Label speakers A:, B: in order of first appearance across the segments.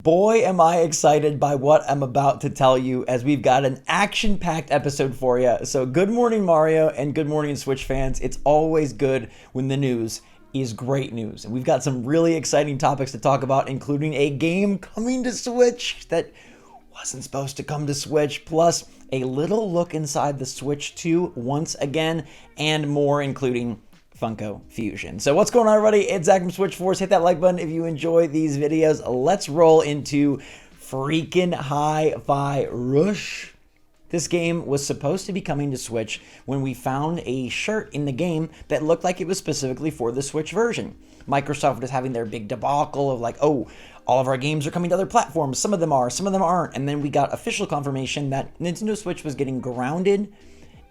A: Boy, am I excited by what I'm about to tell you, as we've got an action-packed episode for you. So good morning, Mario, and good morning, Switch fans. It's always good when the news is great news. And we've got some really exciting topics to talk about, including a game coming to Switch that wasn't supposed to come to Switch, plus a little look inside the Switch 2 once again, and more, including Funko Fusion. So what's going on, everybody? It's Zach from SwitchForce. Hit that like button if you enjoy these videos. Let's roll into freaking Hi-Fi Rush. This game was supposed to be coming to Switch when we found a shirt in the game that looked like it was specifically for the Switch version. Microsoft was having their big debacle of like, oh, all of our games are coming to other platforms. Some of them are, some of them aren't. And then we got official confirmation that Nintendo Switch was getting Grounded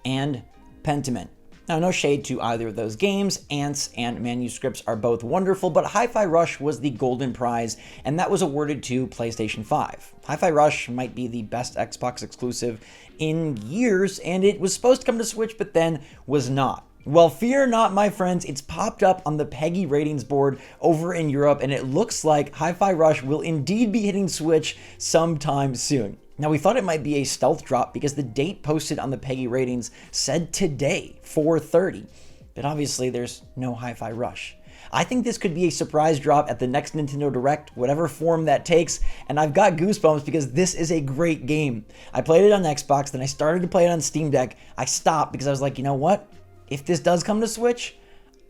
A: and Pentiment. Now, no shade to either of those games. Ants and Manuscripts are both wonderful, but Hi-Fi Rush was the golden prize, and that was awarded to PlayStation 5. Hi-Fi Rush might be the best Xbox exclusive in years, and it was supposed to come to Switch, but then was not. Well, fear not, my friends, it's popped up on the PEGI ratings board over in Europe, and it looks like Hi-Fi Rush will indeed be hitting Switch sometime soon. Now, we thought it might be a stealth drop because the date posted on the PEGI ratings said today, 4:30, but obviously there's no Hi-Fi Rush. I think this could be a surprise drop at the next Nintendo Direct, whatever form that takes, and I've got goosebumps because this is a great game. I played it on Xbox, then I started to play it on Steam Deck. I stopped because I was like, you know what? If this does come to Switch,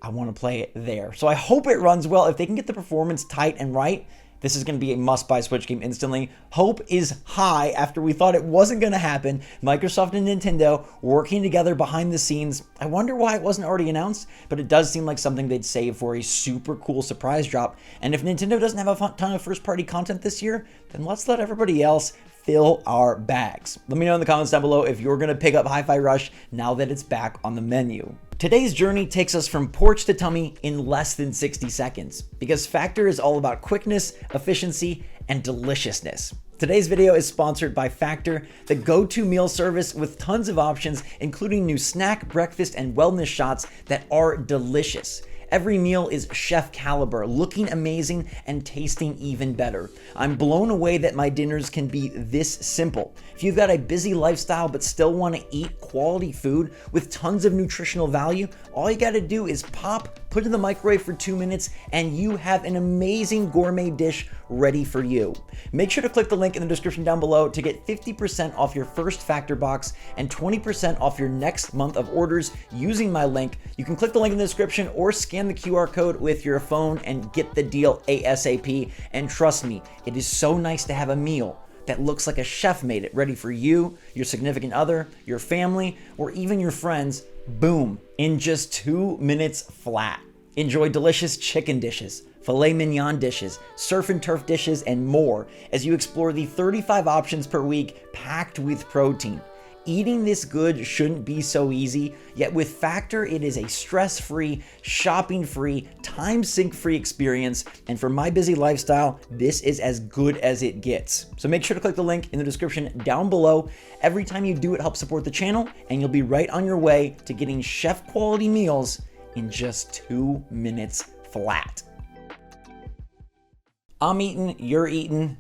A: I want to play it there. So I hope it runs well. If they can get the performance tight and right, this is going to be a must-buy Switch game instantly. Hope is high after we thought it wasn't going to happen. Microsoft and Nintendo working together behind the scenes. I wonder why it wasn't already announced, but it does seem like something they'd save for a super cool surprise drop. And if Nintendo doesn't have a ton of first-party content this year, then let's let everybody else fill our bags. Let me know in the comments down below if you're going to pick up Hi-Fi Rush now that it's back on the menu. Today's journey takes us from porch to tummy in less than 60 seconds, because Factor is all about quickness, efficiency, and deliciousness. Today's video is sponsored by Factor, the go-to meal service with tons of options, including new snack, breakfast, and wellness shots that are delicious. Every meal is chef caliber, looking amazing and tasting even better. I'm blown away that my dinners can be this simple. If you've got a busy lifestyle but still want to eat quality food with tons of nutritional value, all you got to do is put in the microwave for 2 minutes, and you have an amazing gourmet dish ready for you. Make sure to click the link in the description down below to get 50% off your first Factor box and 20% off your next month of orders using my link. You can click the link in the description or scan the QR code with your phone and get the deal ASAP. And trust me, it is so nice to have a meal that looks like a chef made it, ready for you, your significant other, your family, or even your friends. Boom, in just 2 minutes flat. Enjoy delicious chicken dishes, filet mignon dishes, surf and turf dishes, and more as you explore the 35 options per week packed with protein. Eating this good shouldn't be so easy, yet with Factor, it is a stress-free, shopping-free, time sync-free experience, and for my busy lifestyle, this is as good as it gets. So make sure to click the link in the description down below. Every time you do it, helps support the channel, and you'll be right on your way to getting chef-quality meals in just 2 minutes flat. I'm eating, you're eating,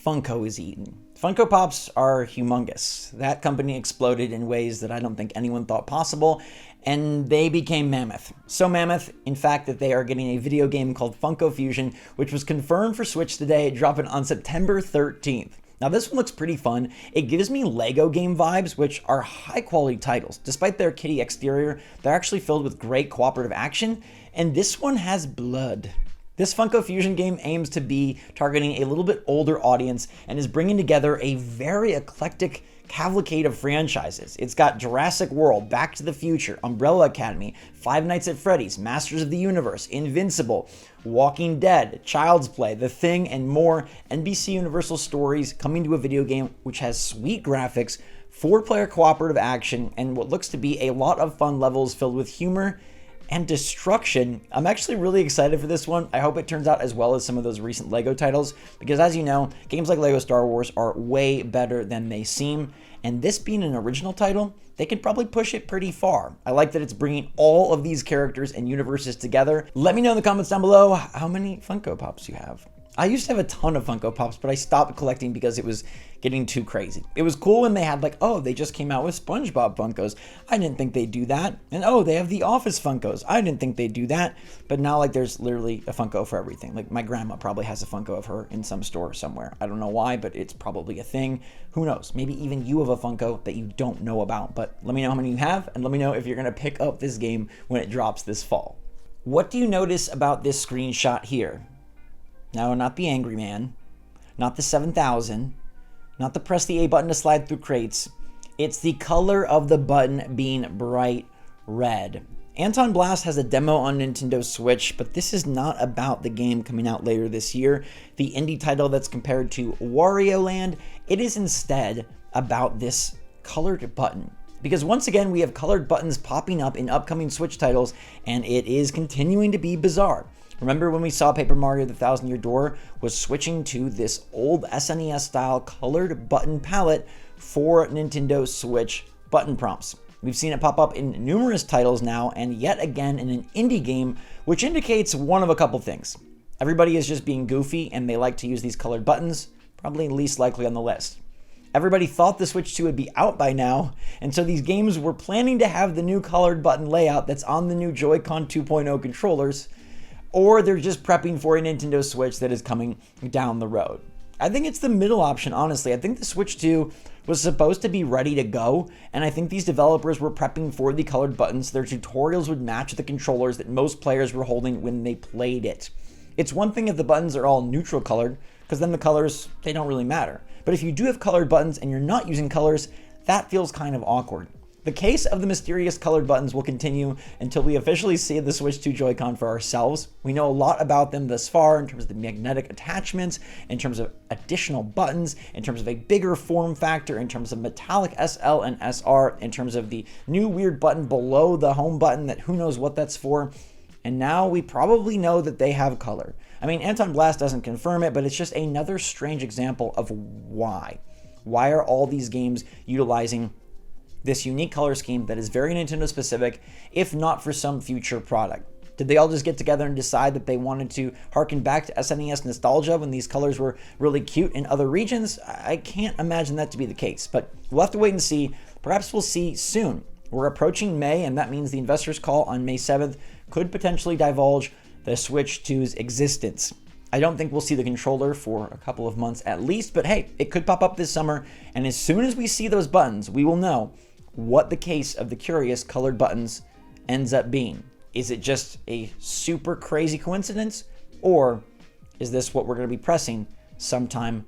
A: Funko is eating. Funko Pops are humongous. That company exploded in ways that I don't think anyone thought possible, and they became mammoth. So mammoth, in fact, that they are getting a video game called Funko Fusion, which was confirmed for Switch today, dropping on September 13th. Now, this one looks pretty fun. It gives me Lego game vibes, which are high-quality titles. Despite their kiddie exterior, they're actually filled with great cooperative action, and this one has blood. This Funko Fusion game aims to be targeting a little bit older audience and is bringing together a very eclectic cavalcade of franchises. It's got Jurassic World, Back to the Future, Umbrella Academy, Five Nights at Freddy's, Masters of the Universe, Invincible, Walking Dead, Child's Play, The Thing, and more NBC Universal stories coming to a video game which has sweet graphics, 4-player cooperative action, and what looks to be a lot of fun levels filled with humor and destruction. I'm actually really excited for this one. I hope it turns out as well as some of those recent Lego titles, because as you know, games like Lego Star Wars are way better than they seem, and this being an original title, they could probably push it pretty far. I like that it's bringing all of these characters and universes together. Let me know in the comments down below how many Funko Pops you have. I used to have a ton of Funko Pops, but I stopped collecting because it was getting too crazy. It was cool when they had like, oh, they just came out with SpongeBob Funkos. I didn't think they'd do that. And oh, they have the Office Funkos. I didn't think they'd do that. But now like there's literally a Funko for everything. Like my grandma probably has a Funko of her in some store somewhere. I don't know why, but it's probably a thing. Who knows? Maybe even you have a Funko that you don't know about. But let me know how many you have, and let me know if you're going to pick up this game when it drops this fall. What do you notice about this screenshot here? No, not the Angry Man, not the 7000, not the press the A button to slide through crates. It's the color of the button being bright red. Anton Blast has a demo on Nintendo Switch, but this is not about the game coming out later this year, the indie title that's compared to Wario Land. It is instead about this colored button. Because once again, we have colored buttons popping up in upcoming Switch titles, and it is continuing to be bizarre. Remember when we saw Paper Mario The Thousand Year Door was switching to this old SNES style colored button palette for Nintendo Switch button prompts. We've seen it pop up in numerous titles now, and yet again in an indie game, which indicates one of a couple things. Everybody is just being goofy and they like to use these colored buttons, probably least likely on the list. Everybody thought the Switch 2 would be out by now, and so these games were planning to have the new colored button layout that's on the new Joy-Con 2.0 controllers, or they're just prepping for a Nintendo Switch that is coming down the road. I think it's the middle option, honestly. I think the Switch 2 was supposed to be ready to go, and I think these developers were prepping for the colored buttons so their tutorials would match the controllers that most players were holding when they played it. It's one thing if the buttons are all neutral colored, because then the colors, they don't really matter. But if you do have colored buttons and you're not using colors, that feels kind of awkward. The case of the mysterious colored buttons will continue until we officially see the Switch 2 Joy-Con for ourselves. We know a lot about them thus far in terms of the magnetic attachments, in terms of additional buttons, in terms of a bigger form factor, in terms of metallic SL and SR, in terms of the new weird button below the home button that who knows what that's for. And now we probably know that they have color. I mean, Anton Blast doesn't confirm it, but it's just another strange example of why. Why are all these games utilizing this unique color scheme that is very Nintendo specific, if not for some future product? Did they all just get together and decide that they wanted to harken back to SNES nostalgia when these colors were really cute in other regions? I can't imagine that to be the case, but we'll have to wait and see. Perhaps we'll see soon. We're approaching May, and that means the investors' call on May 7th could potentially divulge the Switch 2's existence. I don't think we'll see the controller for a couple of months at least, but hey, it could pop up this summer, and as soon as we see those buttons, we will know what the case of the curious colored buttons ends up being. Is it just a super crazy coincidence, or is this what we're going to be pressing sometime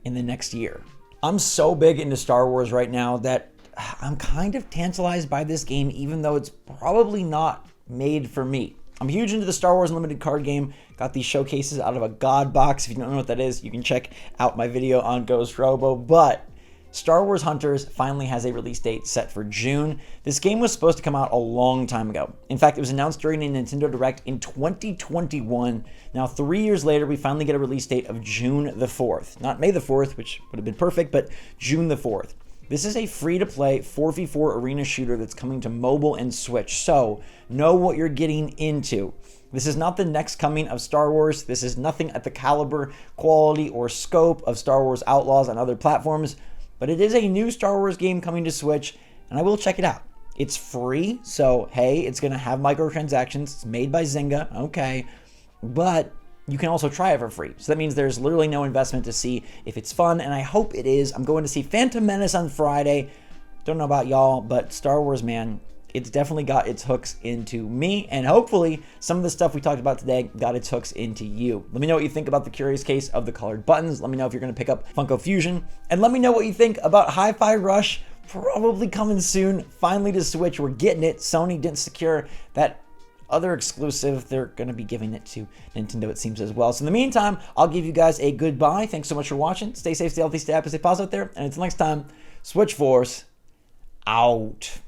A: in the next year? I'm so big into Star Wars right now that I'm kind of tantalized by this game, even though it's probably not made for me. I'm huge into the Star Wars Unlimited card game. Got these showcases out of a God box. If you don't know what that is, you can check out my video on Ghost Robo. But Star Wars Hunters finally has a release date set for June. This game was supposed to come out a long time ago. In fact, it was announced during a Nintendo Direct in 2021. Now, 3 years later, we finally get a release date of June the 4th. Not May the 4th, which would have been perfect, but June the 4th. This is a free-to-play 4v4 arena shooter that's coming to mobile and Switch, so know what you're getting into. This is not the next coming of Star Wars. This is nothing at the caliber, quality, or scope of Star Wars Outlaws on other platforms, but it is a new Star Wars game coming to Switch, and I will check it out. It's free, so hey, it's going to have microtransactions. It's made by Zynga, okay, but you can also try it for free. So that means there's literally no investment to see if it's fun, and I hope it is. I'm going to see Phantom Menace on Friday. Don't know about y'all, but Star Wars, man, it's definitely got its hooks into me, and hopefully some of the stuff we talked about today got its hooks into you. Let me know what you think about the curious case of the colored buttons. Let me know if you're going to pick up Funko Fusion, and let me know what you think about Hi-Fi Rush, probably coming soon, finally to Switch. We're getting it. Sony didn't secure that other exclusive. They're going to be giving it to Nintendo, it seems, as well. So in the meantime, I'll give you guys a goodbye. Thanks so much for watching. Stay safe, stay healthy, stay happy, stay positive out there, and until next time, SwitchForce out.